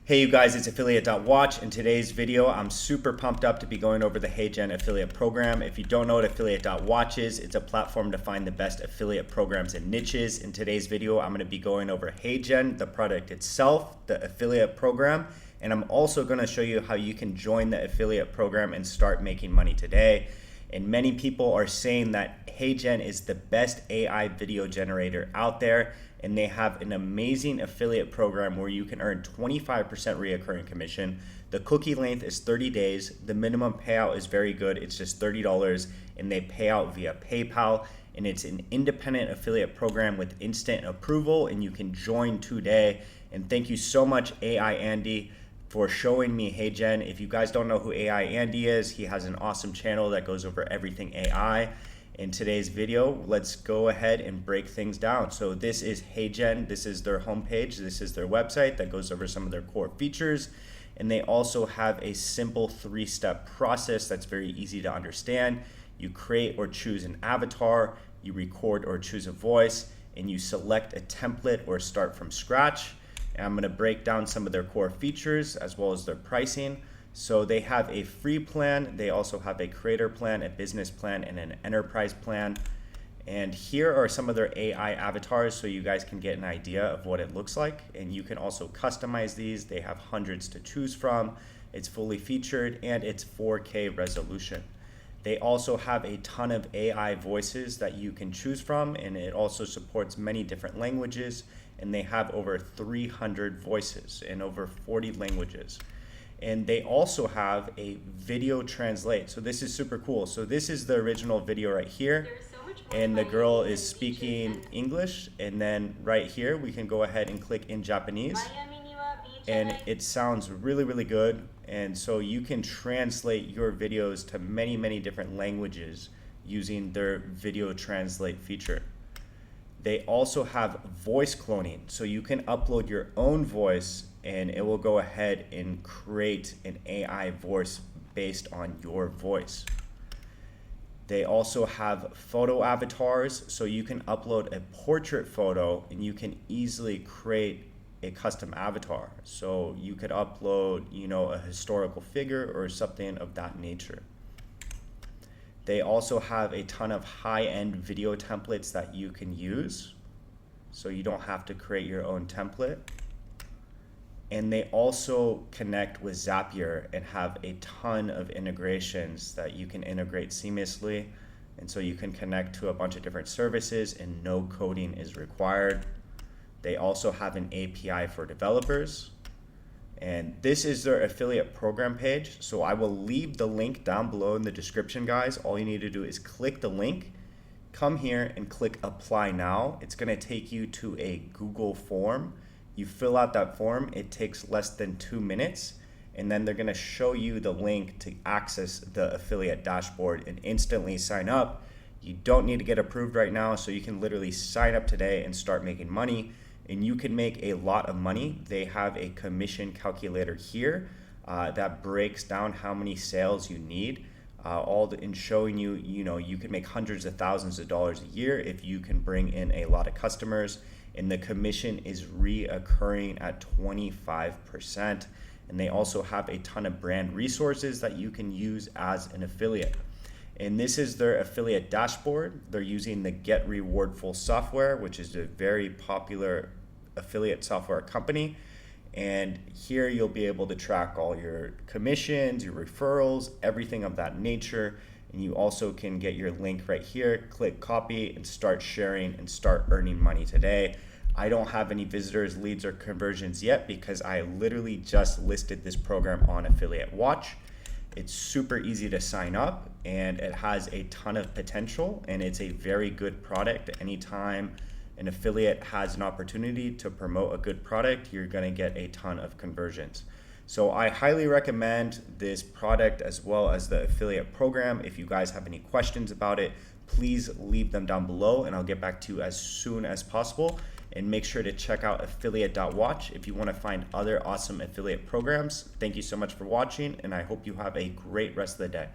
Hey you guys, it's affiliate.watch. In today's video, I'm super pumped up to be going over the HeyGen affiliate program. If you don't know what affiliate.watch is, it's a platform to find the best affiliate programs and niches. In today's video, I'm going to be going over HeyGen, the product itself, the affiliate program, and I'm also going to show you how you can join the affiliate program and start making money today. And many people are saying that HeyGen is the best AI video generator out there, and they have an amazing affiliate program where you can earn 25% reoccurring commission. The cookie length is 30 days. The minimum payout is very good. It's just $30, and they pay out via PayPal. And it's an independent affiliate program with instant approval, and you can join today. And thank you so much, AI Andy, for showing me HeyGen. If you guys don't know who AI Andy is, he has an awesome channel that goes over everything AI. In today's video, let's go ahead and break things down. So this is HeyGen. This is their homepage. This is their website that goes over some of their core features. And they also have a simple 3-step process that's very easy to understand. You create or choose an avatar, you record or choose a voice, and you select a template or start from scratch. And I'm going to break down some of their core features as well as their pricing. So they have a free plan, they also have a creator plan, a business plan, and an enterprise plan. And here are some of their AI avatars so you guys can get an idea of what it looks like. And you can also customize these. They have hundreds to choose from. It's fully featured and it's 4K resolution. They also have a ton of AI voices that you can choose from, and it also supports many different languages. And they have over 300 voices in over 40 languages. And they also have a video translate. So this is super cool. So this is the original video right here. And the girl is speaking English. And then right here, we can go ahead and click in Japanese. And it sounds really, really good. And so you can translate your videos to many, many different languages using their video translate feature. They also have voice cloning. So you can upload your own voice and it will go ahead and create an AI voice based on your voice. They also have photo avatars, so you can upload a portrait photo and you can easily create a custom avatar. So you could upload, a historical figure or something of that nature. They also have a ton of high-end video templates that you can use, so you don't have to create your own template. And they also connect with Zapier and have a ton of integrations that you can integrate seamlessly. And so you can connect to a bunch of different services and no coding is required. They also have an API for developers. And this is their affiliate program page. So I will leave the link down below in the description, guys. All you need to do is click the link, come here and click apply now. It's gonna take you to a Google form. You fill out that form, it takes less than 2 minutes, and then they're gonna show you the link to access the affiliate dashboard and instantly sign up. You don't need to get approved right now, so you can literally sign up today and start making money, and you can make a lot of money. They have a commission calculator here that breaks down how many sales you need, in showing you, you can make hundreds of thousands of dollars a year if you can bring in a lot of customers. And the commission is reoccurring at 25%. And they also have a ton of brand resources that you can use as an affiliate. And this is their affiliate dashboard. They're using the Get Rewardful software, which is a very popular affiliate software company. And here you'll be able to track all your commissions, your referrals, everything of that nature. And you also can get your link right here, click copy and start sharing and start earning money today. I don't have any visitors, leads, or conversions yet because I literally just listed this program on Affiliate Watch. It's super easy to sign up and it has a ton of potential, and it's a very good product. Anytime an affiliate has an opportunity to promote a good product, you're gonna get a ton of conversions. So I highly recommend this product as well as the affiliate program. If you guys have any questions about it, please leave them down below and I'll get back to you as soon as possible. And make sure to check out affiliate.watch if you want to find other awesome affiliate programs. Thank you so much for watching, and I hope you have a great rest of the day.